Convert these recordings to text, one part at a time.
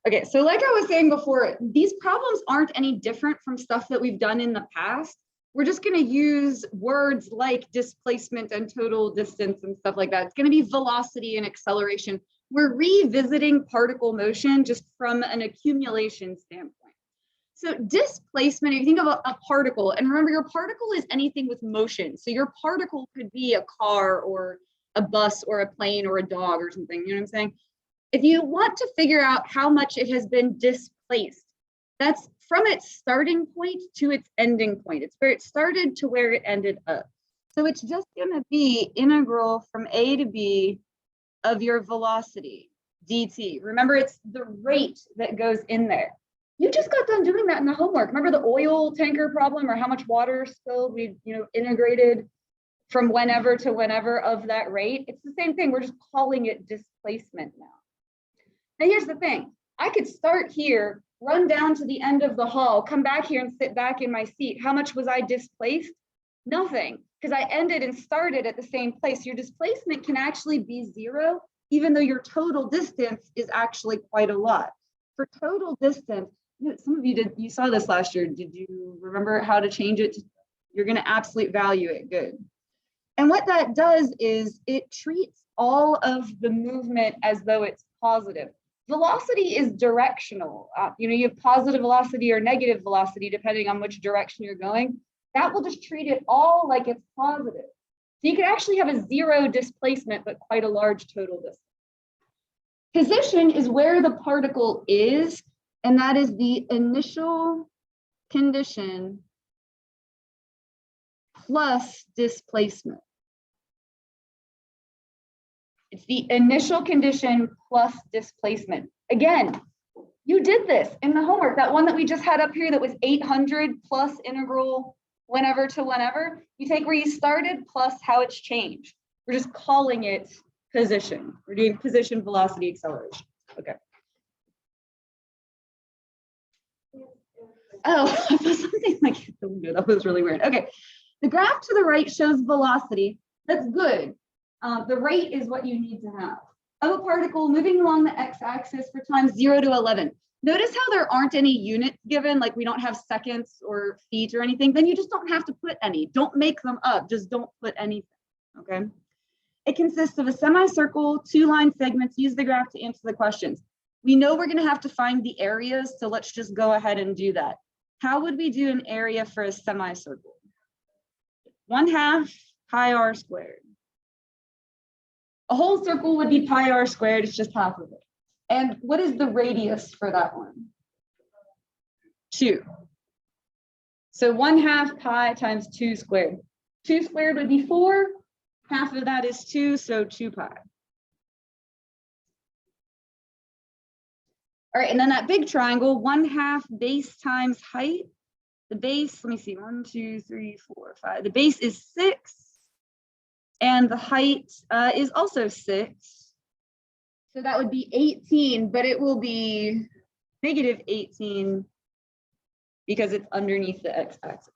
Okay, so like I was saying before, these problems aren't any different from stuff that we've done in the past. We're just going to use words like displacement and total distance and stuff like that. It's going to be velocity and acceleration. We're revisiting particle motion just from an accumulation standpoint. So displacement, if you think of a particle, and remember your particle is anything with motion. So your particle could be a car or a bus or a plane or a dog or something, you know what I'm saying? If you want to figure out how much it has been displaced, that's from its starting point to its ending point. It's where it started to where it ended up. So it's just going to be integral from A to B of your velocity, dt. Remember, it's the rate that goes in there. You just got done doing that in the homework. Remember the oil tanker problem, or how much water spilled? We integrated from whenever to whenever of that rate. It's the same thing. We're just calling it displacement now. Now here's the thing. I could start here, run down to the end of the hall, come back here and sit back in my seat. How much was I displaced? Nothing, because I ended and started at the same place. Your displacement can actually be 0, even though your total distance is actually quite a lot. For total distance, some of you saw this last year. Did you remember how to change it? You're going to absolute value it. Good. And what that does is it treats all of the movement as though it's positive. Velocity is directional. You have positive velocity or negative velocity depending on which direction you're going. That will just treat it all like it's positive. So you could actually have a 0 displacement, but quite a large total distance. Position is where the particle is, and that is the initial condition plus displacement. It's the initial condition plus displacement. Again, you did this in the homework, that one that we just had up here that was 800 plus integral whenever to whenever. You take where you started plus how it's changed. We're just calling it position. We're doing position, velocity, acceleration. Okay. Oh, I thought something like that was really weird. Okay, the graph to the right shows velocity. That's good. The rate is what you need to have of a particle moving along the x-axis for time 0 to 11. Notice how there aren't any units given, like we don't have seconds or feet or anything. Then you just don't have to put any. Don't make them up. Just don't put anything. Okay. It consists of a semicircle, 2 line segments. Use the graph to answer the questions. We know we're going to have to find the areas, so let's just go ahead and do that. How would we do an area for a semicircle? 1/2 pi r squared. A whole circle would be pi r squared. It's just half of it. And what is the radius for that one? 2. So 1/2 pi times 2 squared. 2 squared would be 4. Half of that is 2, so 2 pi. All right, and then that big triangle, 1/2 base times height. The base, let me see, 1, 2, 3, 4, 5. The base is 6, and the height is also 6. So that would be 18, but it will be negative 18 because it's underneath the x-axis.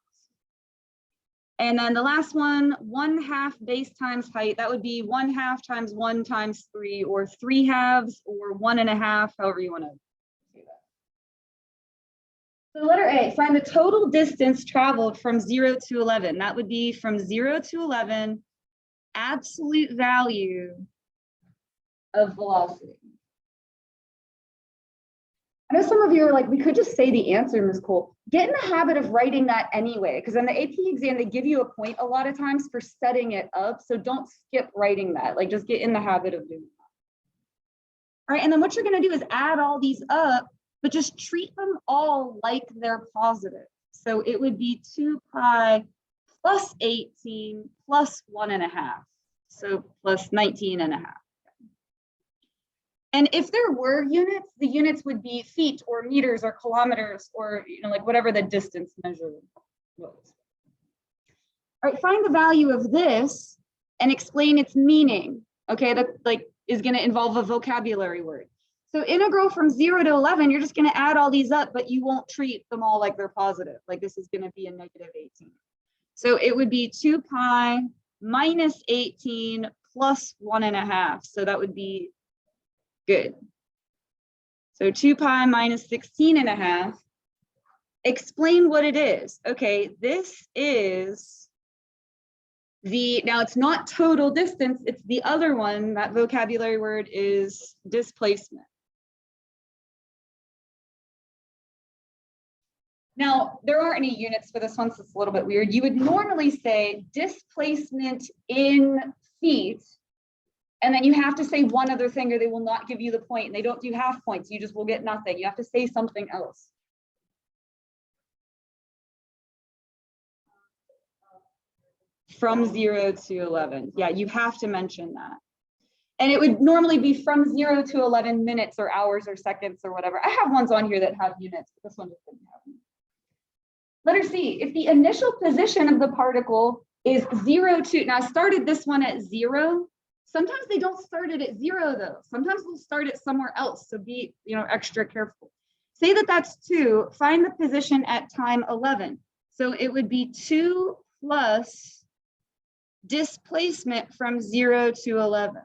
And then the last one, 1/2 base times height, that would be 1/2 times 1 times 3, or 3/2, or 1.5, however you want to do that. So letter A, find the total distance traveled from 0 to 11. That would be from 0 to 11, absolute value of velocity. I know some of you are like, we could just say the answer, Ms. Cole. Get in the habit of writing that anyway, because in the AP exam, they give you a point a lot of times for setting it up. So don't skip writing that. Like, just get in the habit of doing that. All right, and then what you're going to do is add all these up, but just treat them all like they're positive. So it would be 2 pi plus 18 plus 1.5. So plus 19.5. And if there were units, the units would be feet or meters or kilometers or like whatever the distance measure was. All right, find the value of this and explain its meaning. Okay, that is going to involve a vocabulary word. So integral from 0 to 11, you're just going to add all these up, but you won't treat them all like they're positive. Like this is going to be a negative 18. So it would be 2 pi minus 18 plus 1.5. So that would be good. So 2 pi minus 16.5. Explain what it is. Okay, this is now it's not total distance, it's the other one. That vocabulary word is displacement. Now, there aren't any units for this one, so it's a little bit weird. You would normally say displacement in feet, and then you have to say one other thing or they will not give you the point, and they don't do half points. You just will get nothing. You have to say something else. From 0 to 11. Yeah, you have to mention that. And it would normally be from 0 to 11 minutes or hours or seconds or whatever. I have ones on here that have units, but this one just didn't have them. Letter C, if the initial position of the particle is 0 to, now I started this one at 0. Sometimes they don't start it at 0 though. Sometimes they'll start it somewhere else. So be, extra careful. Say that that's 2, find the position at time 11. So it would be 2 plus displacement from 0 to 11.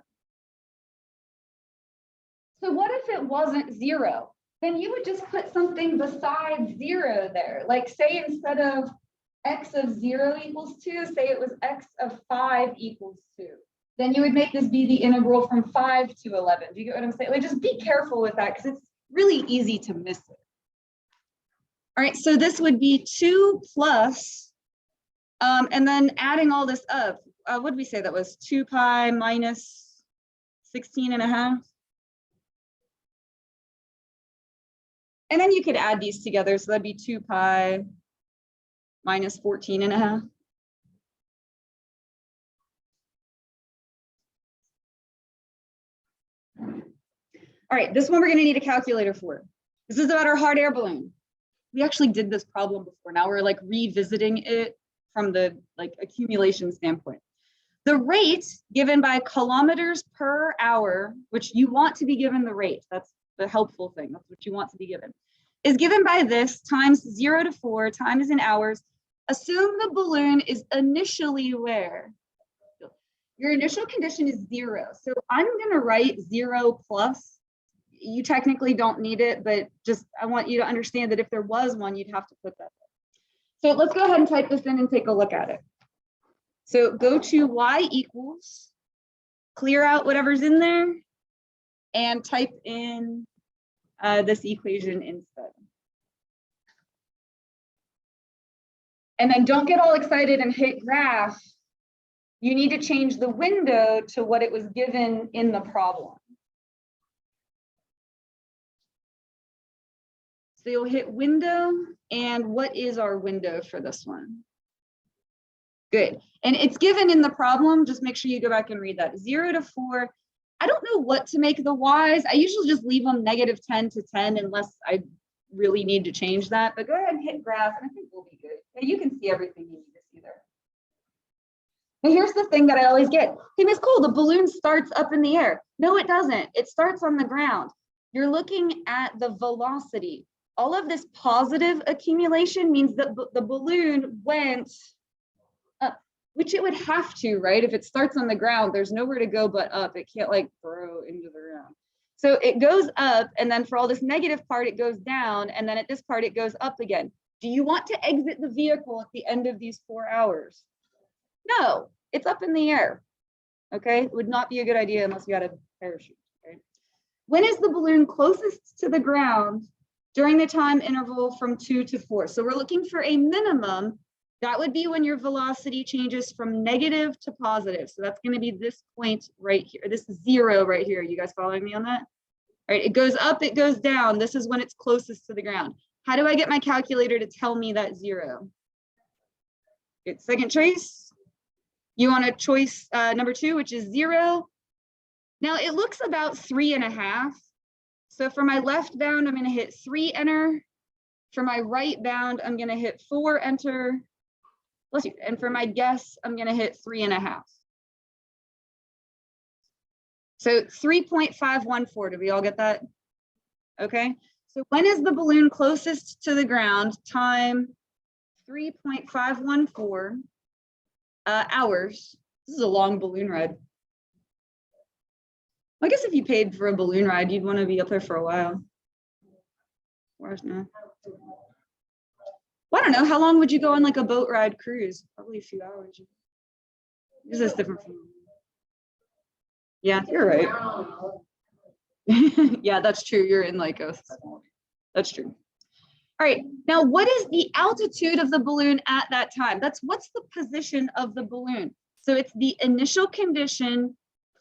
So what if it wasn't 0? Then you would just put something besides 0 there. Like say instead of x of 0 equals 2, say it was x of 5 equals 2. Then you would make this be the integral from 5 to 11. Do you get what I'm saying? Like just be careful with that because it's really easy to miss it. All right, so this would be 2 plus, and then adding all this up. What did we say that was? 2 pi minus 16.5. And then you could add these together. So that'd be 2 pi minus 14.5. All right, this one we're going to need a calculator for. This is about our hot air balloon. We actually did this problem before. Now we're like revisiting it from the accumulation standpoint. The rate given by kilometers per hour, which you want to be given the rate, that's the helpful thing, that's what you want to be given, is given by this times 0 to 4 times in hours. Assume the balloon is initially where? Your initial condition is 0. So I'm going to write 0 plus. You technically don't need it, but just I want you to understand that if there was one, you'd have to put that there. So let's go ahead and type this in and take a look at it. So go to y equals, clear out whatever's in there, and type in this equation instead. And then don't get all excited and hit graph. You need to change the window to what it was given in the problem. So you'll hit window, and what is our window for this one? Good, and it's given in the problem, just make sure you go back and read that. 0 to 4, I don't know what to make the y's. I usually just leave them -10 to 10 unless I really need to change that, but go ahead and hit graph, and I think we'll be good. And you can see everything you need to see there. Now here's the thing that I always get. Hey, Miss Cole, the balloon starts up in the air. No, it doesn't. It starts on the ground. You're looking at the velocity. All of this positive accumulation means that the balloon went up, which it would have to, right? If it starts on the ground, there's nowhere to go but up. It can't throw into the ground. So it goes up, and then for all this negative part, it goes down, and then at this part, it goes up again. Do you want to exit the vehicle at the end of these 4 hours? No, it's up in the air, okay? It would not be a good idea unless you had a parachute, right? When is the balloon closest to the ground during the time interval from 2 to 4? So we're looking for a minimum. That would be when your velocity changes from negative to positive. So that's going to be this point right here, this 0 right here. You guys following me on that? All right, it goes up, it goes down. This is when it's closest to the ground. How do I get my calculator to tell me that 0? Good, second choice. You want a choice number 2, which is 0. Now it looks about 3.5. So for my left bound, I'm going to hit 3, enter. For my right bound, I'm going to hit 4, enter. And for my guess, I'm going to hit 3.5. So 3.514, did we all get that? Okay, so when is the balloon closest to the ground? Time 3.514 hours. This is a long balloon ride. I guess if you paid for a balloon ride, you'd want to be up there for a while. hours now. Well, I don't know. How long would you go on like a boat ride cruise? Probably a few hours. This is different from. Yeah, you're right. Yeah, that's true. You're in like a. That's true. All right, now what is the altitude of the balloon at that time? What's the position of the balloon? So it's the initial condition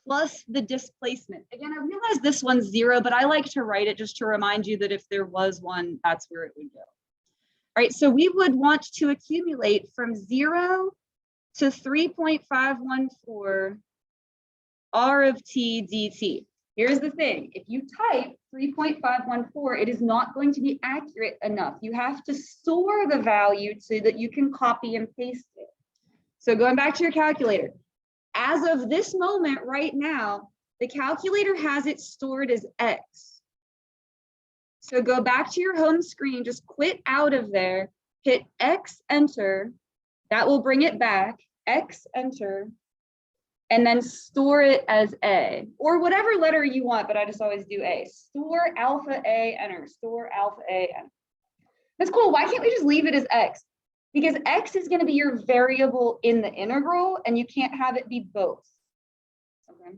plus the displacement. Again, I realize this one's 0, but I like to write it just to remind you that if there was one, that's where it would go. All right, so we would want to accumulate from 0 to 3.514 r of t dt. Here's the thing, if you type 3.514, it is not going to be accurate enough. You have to store the value so that you can copy and paste it. So going back to your calculator, as of this moment right now, the calculator has it stored as X. So go back to your home screen, just quit out of there, hit X, enter, that will bring it back, X, enter, and then store it as A, or whatever letter you want, but I just always do A. Store alpha A, enter, store alpha A, enter. That's cool, why can't we just leave it as X? Because X is gonna be your variable in the integral and you can't have it be both. Okay.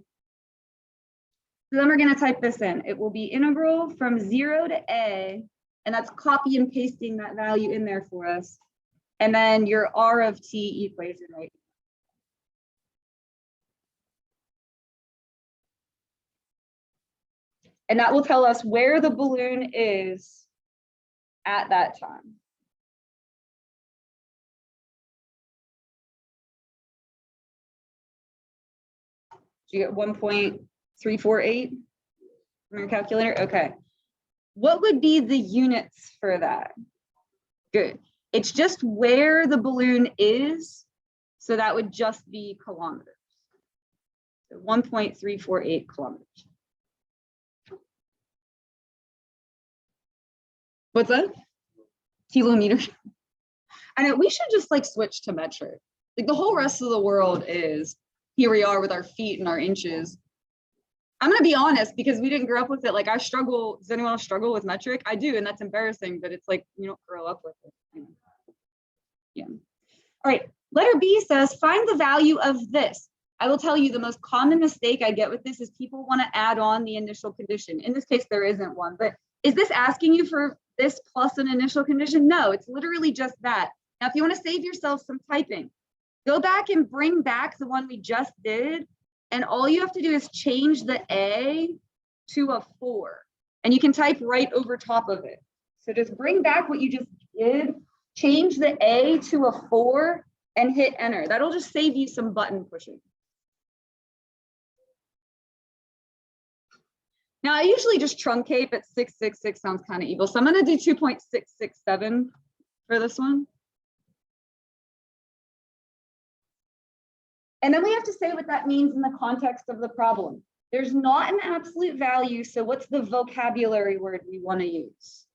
So then we're gonna type this in. It will be integral from 0 to A, and that's copy and pasting that value in there for us. And then your R of T equation right. And that will tell us where the balloon is at that time. Do you get 1.348 from your calculator? Okay. What would be the units for that? Good. It's just where the balloon is. So that would just be kilometers. So 1.348 kilometers. What's that? Kilometers. I know we should just like switch to metric. Like the whole rest of the world is here we are with our feet and our inches. I'm gonna be honest because we didn't grow up with it. Like I struggle. Does anyone else struggle with metric? I do, and that's embarrassing. But it's like you don't grow up with it. Yeah. All right. Letter B says find the value of this. I will tell you the most common mistake I get with this is people want to add on the initial condition. In this case, there isn't one. But is this asking you for this plus an initial condition? No, it's literally just that. Now, if you want to save yourself some typing, go back and bring back the one we just did. And all you have to do is change the A to a 4. And you can type right over top of it. So just bring back what you just did, change the A to a 4 and hit enter. That'll just save you some button pushing. Now, I usually just truncate, but 666 sounds kind of evil. So I'm going to do 2.667 for this one. And then we have to say what that means in the context of the problem. There's not an absolute value. So what's the vocabulary word we want to use?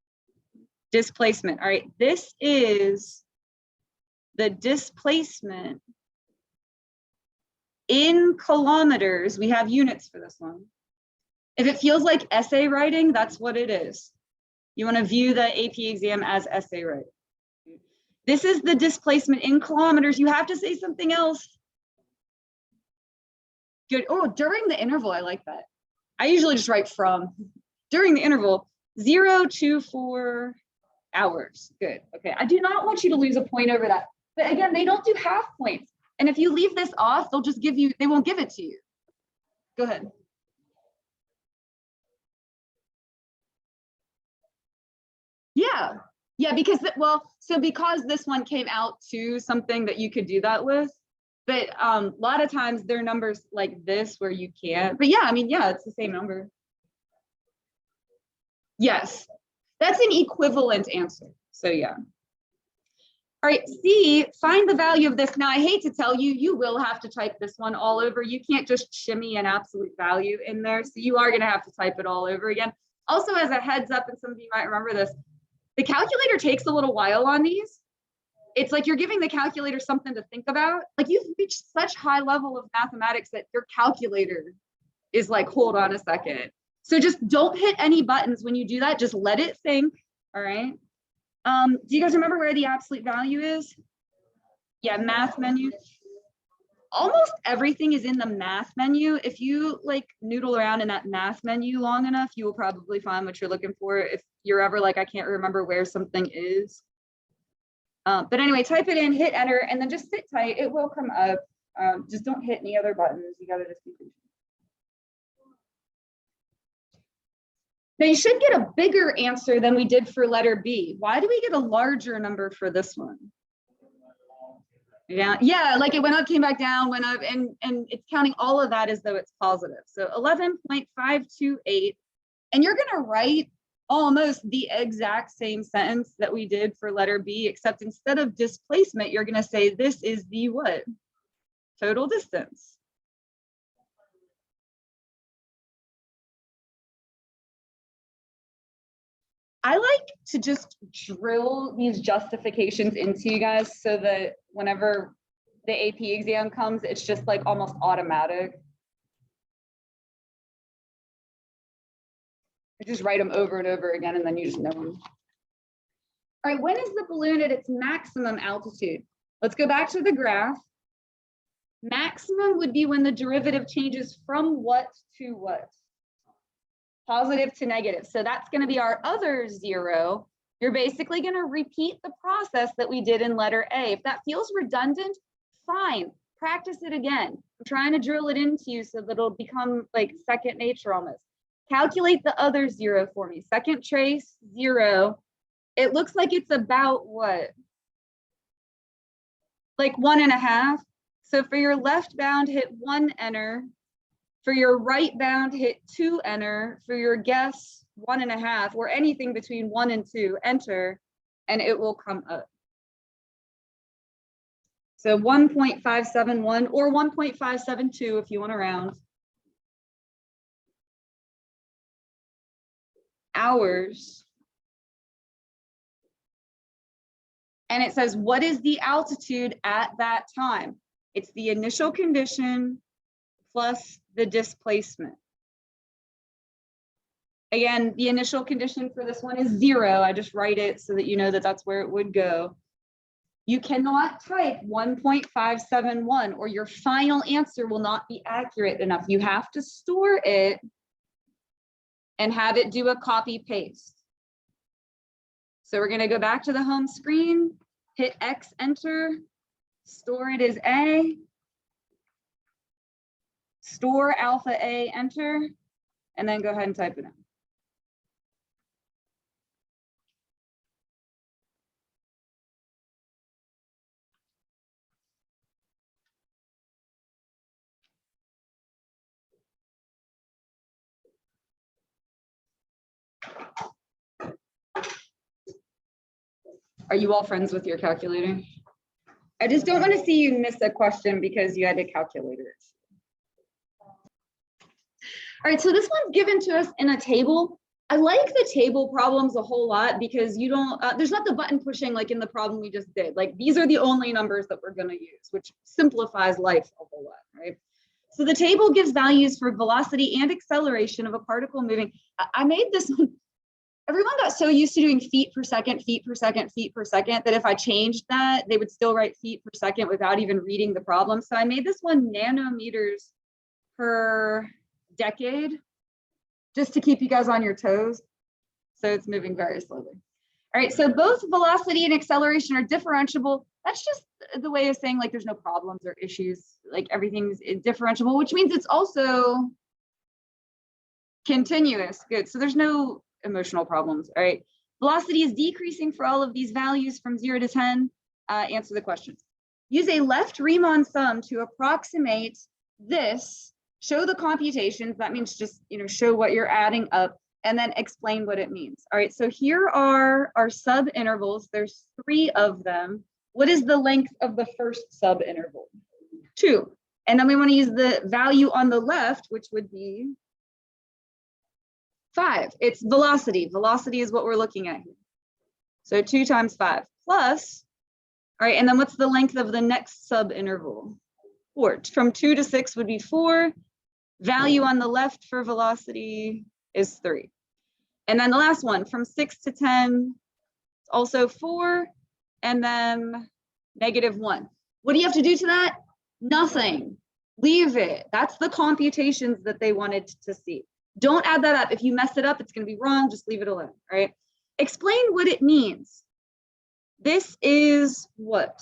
Displacement. All right, this is the displacement in kilometers. We have units for this one. If it feels like essay writing, that's what it is. You want to view the AP exam as essay writing. This is the displacement in kilometers. You have to say something else. Good. Oh, during the interval, I like that. I usually just write from. During the interval, 0 to 4 hours. Good. Okay. I do not want you to lose a point over that. But again, they don't do half points. And if you leave this off, they'll just give you, they won't give it to you. Go ahead. Yeah. Yeah, because, well, so because this one came out to something that you could do that with, but a lot of times there are numbers like this where you can't. But yeah, I mean, yeah, it's the same number. Yes, that's an equivalent answer. So yeah. All right, C, find the value of this. Now, I hate to tell you, you will have to type this one all over. You can't just shimmy an absolute value in there. So you are going to have to type it all over again. Also, as a heads up, and some of you might remember this, the calculator takes a little while on these. It's like you're giving the calculator something to think about. Like you've reached such high level of mathematics that your calculator is like, hold on a second. So just don't hit any buttons when you do that. Just let it think. All right. Do you guys remember where the absolute value is? Yeah, math menu. Almost everything is in the math menu. If you like noodle around in that math menu long enough, you will probably find what you're looking for. If you're ever like, I can't remember where something is. But anyway, type it in, hit enter, and then just sit tight. It will come up. Just don't hit any other buttons. You gotta just be patient. Now you should get a bigger answer than we did for letter B. Why do we get a larger number for this one? Yeah, like it went up, came back down, went up, and it's counting all of that as though it's positive. So 11.528, and you're gonna write almost the exact same sentence that we did for letter B, except instead of displacement, you're gonna say this is the what? Total distance. I like to just drill these justifications into you guys so that whenever the AP exam comes, it's just like almost automatic. I just write them over and over again, and then you just know them. All right, when is the balloon at its maximum altitude? Let's go back to the graph. Maximum would be when the derivative changes from what to what? Positive to negative. So that's going to be our other zero. You're basically going to repeat the process that we did in letter A. If that feels redundant, fine, practice it again. I'm trying to drill it into you so that it'll become like second nature almost. Calculate the other zero for me. Second trace, 0. It looks like it's about what? Like 1.5. So for your left bound, hit 1, enter. For your right bound, hit 2, enter. For your guess, 1.5, or anything between 1 and 2, enter, and it will come up. So 1.571 or 1.572 if you want to round. Hours. And it says, what is the altitude at that time? It's the initial condition plus the displacement. Again, the initial condition for this one is 0. I just write it so that you know that that's where it would go. You cannot type 1.571 or your final answer will not be accurate enough. You have to store it and have it do a copy paste. So we're going to go back to the home screen, hit X, enter, store it as A, store alpha A, enter, and then go ahead and type it in. Are you all friends with your calculator? I just don't want to see you miss a question because you had to calculate it. All right, so this one's given to us in a table. I like the table problems a whole lot because you don't, there's not the button pushing like in the problem we just did. Like these are the only numbers that we're going to use, which simplifies life a whole lot, right? So the table gives values for velocity and acceleration of a particle moving. I made this one. Everyone got so used to doing feet per second, feet per second, feet per second, that if I changed that, they would still write feet per second without even reading the problem. So I made this one nanometers per decade, just to keep you guys on your toes. So it's moving very slowly. All right, so both velocity and acceleration are differentiable. That's just the way of saying like there's no problems or issues, like everything's differentiable, which means it's also continuous. Good, so there's no emotional problems. All right, velocity is decreasing for all of these values from 0 to 10. Answer the question. Use a left Riemann sum to approximate this. Show the computations. That means just, you know, show what you're adding up and then explain what it means. All right, so here are our sub intervals. There's 3 of them. What is the length of the first sub interval? 2. And then we want to use the value on the left, which would be 5. It's velocity. Velocity is what we're looking at here. So 2 times 5 plus, all right, and then what's the length of the next sub interval? 4. From 2 to 6 would be 4. Value on the left for velocity is 3. And then the last one, from 6 to 10 also 4, and then -1. What do you have to do to that? Nothing. Leave it. That's the computations that they wanted to see. Don't add that up. If you mess it up, it's going to be wrong. Just leave it alone, right? Explain what it means. This is what?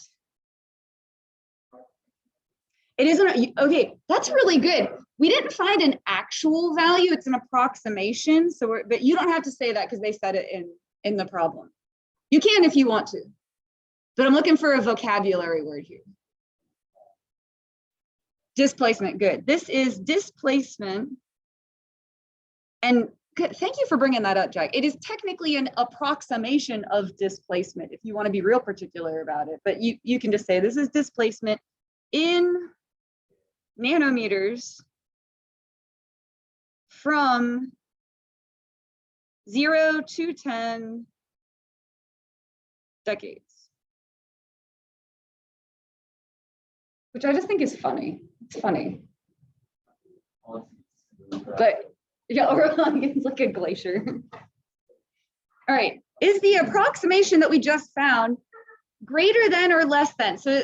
It isn't, okay, that's really good. We didn't find an actual value. It's an approximation. So, but you don't have to say that because they said it in the problem. You can if you want to, but I'm looking for a vocabulary word here. Displacement, good. This is displacement. And good, thank you for bringing that up, Jack. It is technically an approximation of displacement if you want to be real particular about it, but you can just say this is displacement in nanometers from 0 to 10 decades. Which I just think is funny. It's funny. But yeah, it's like a glacier. All right, is the approximation that we just found greater than or less than? So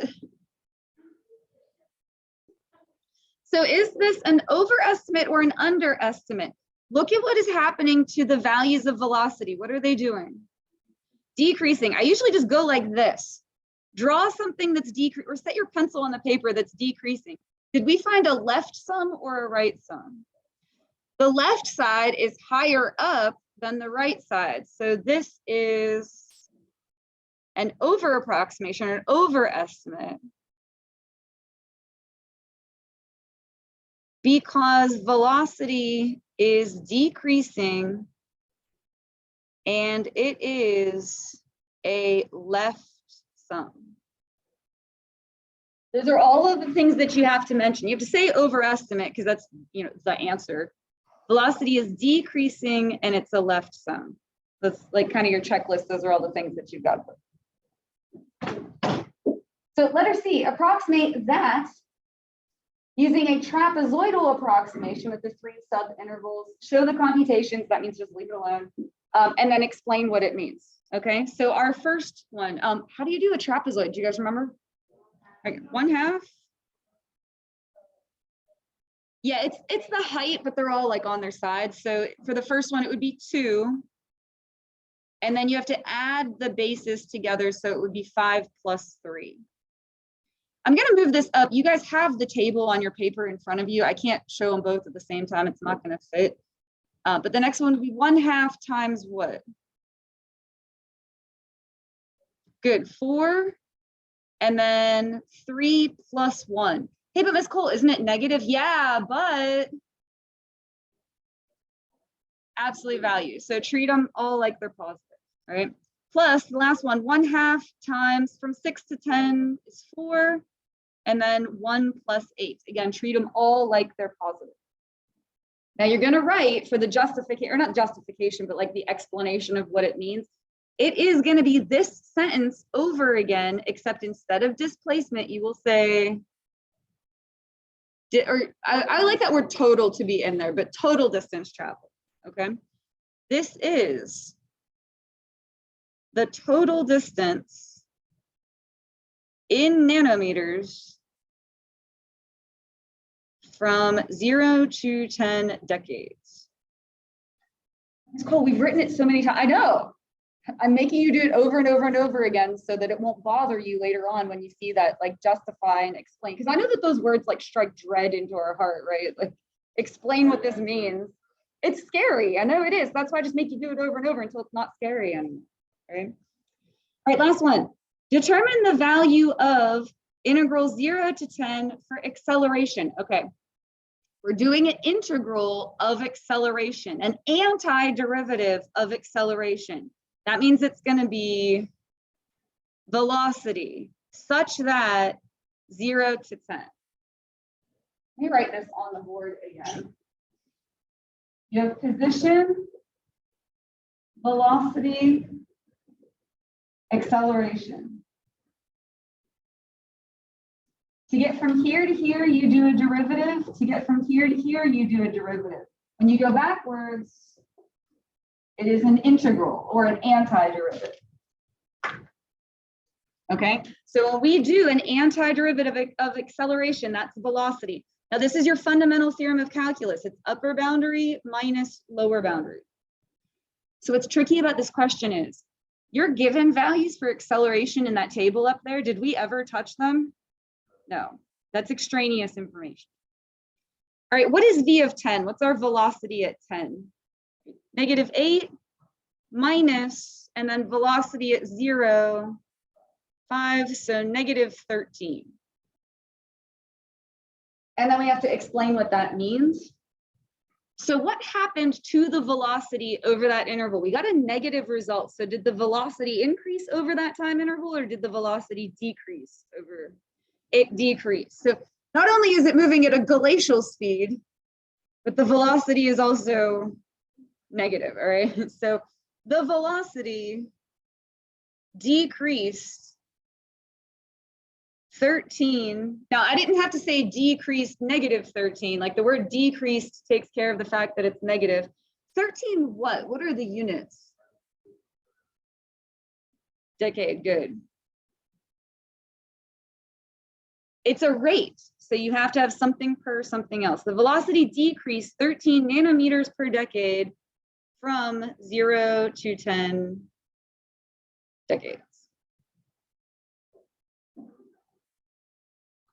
is this an overestimate or an underestimate? Look at what is happening to the values of velocity. What are they doing? Decreasing. I usually just go like this. Draw something that's decreasing, or set your pencil on the paper that's decreasing. Did we find a left sum or a right sum? The left side is higher up than the right side. So this is an over approximation, or an overestimate. Because velocity is decreasing and it is a left sum. Those are all of the things that you have to mention. You have to say overestimate because that's, you know, the answer. Velocity is decreasing and it's a left sum. That's like kind of your checklist. Those are all the things that you've got. So letter C, approximate that using a trapezoidal approximation with the 3 sub-intervals. Show the computations. That means just leave it alone. And then explain what it means. Okay, so our first one, how do you do a trapezoid? Do you guys remember? Okay, 1/2. Yeah, it's the height, but they're all like on their sides. So for the first one, it would be 2. And then you have to add the bases together. So it would be 5 plus 3. I'm going to move this up. You guys have the table on your paper in front of you. I can't show them both at the same time. It's not going to fit. But the next one would be 1/2 times what? Good, 4. And then 3 plus 1. Hey, but Miss Cole, isn't it negative? Yeah, but absolute value. So treat them all like they're positive, right? Plus the last one, 1/2 times from 6 to 10 is 4. And then 1 plus 8. Again, treat them all like they're positive. Now you're going to write for the justification, or not justification, but like the explanation of what it means. It is going to be this sentence over again, except instead of displacement, you will say, I like that word total to be in there, but total distance traveled, okay? This is the total distance in nanometers from 0 to 10 decades. It's cool, we've written it so many times, I know. I'm making you do it over and over and over again so that it won't bother you later on when you see that, like justify and explain. Because I know that those words like strike dread into our heart, right? Like explain what this means. It's scary, I know it is. That's why I just make you do it over and over until it's not scary anymore, right? All right, last one. Determine the value of integral 0 to 10 for acceleration. Okay, we're doing an integral of acceleration, an antiderivative of acceleration. That means it's going to be velocity such that 0 to 10. Let me write this on the board again. You have position, velocity, acceleration. To get from here to here, you do a derivative. To get from here to here, you do a derivative. When you go backwards, it is an integral or an antiderivative. Okay, so when we do an antiderivative of acceleration, that's velocity. Now this is your fundamental theorem of calculus. It's upper boundary minus lower boundary. So what's tricky about this question is your given values for acceleration in that table up there, did we ever touch them? No, that's extraneous information. All right, what is v of 10? What's our velocity at 10? -8 minus, and then velocity at 0, 5, so -13. And then we have to explain what that means. So what happened to the velocity over that interval? We got a negative result. So did the velocity increase over that time interval, or did the velocity decrease over? It decreased. So not only is it moving at a glacial speed, but the velocity is also negative, all right? So the velocity decreased 13. Now I didn't have to say decreased -13, like the word decreased takes care of the fact that it's negative. 13 what? What are the units? Decade, good. It's a rate, so you have to have something per something else. The velocity decreased 13 nanometers per decade from 0 to 10 decades.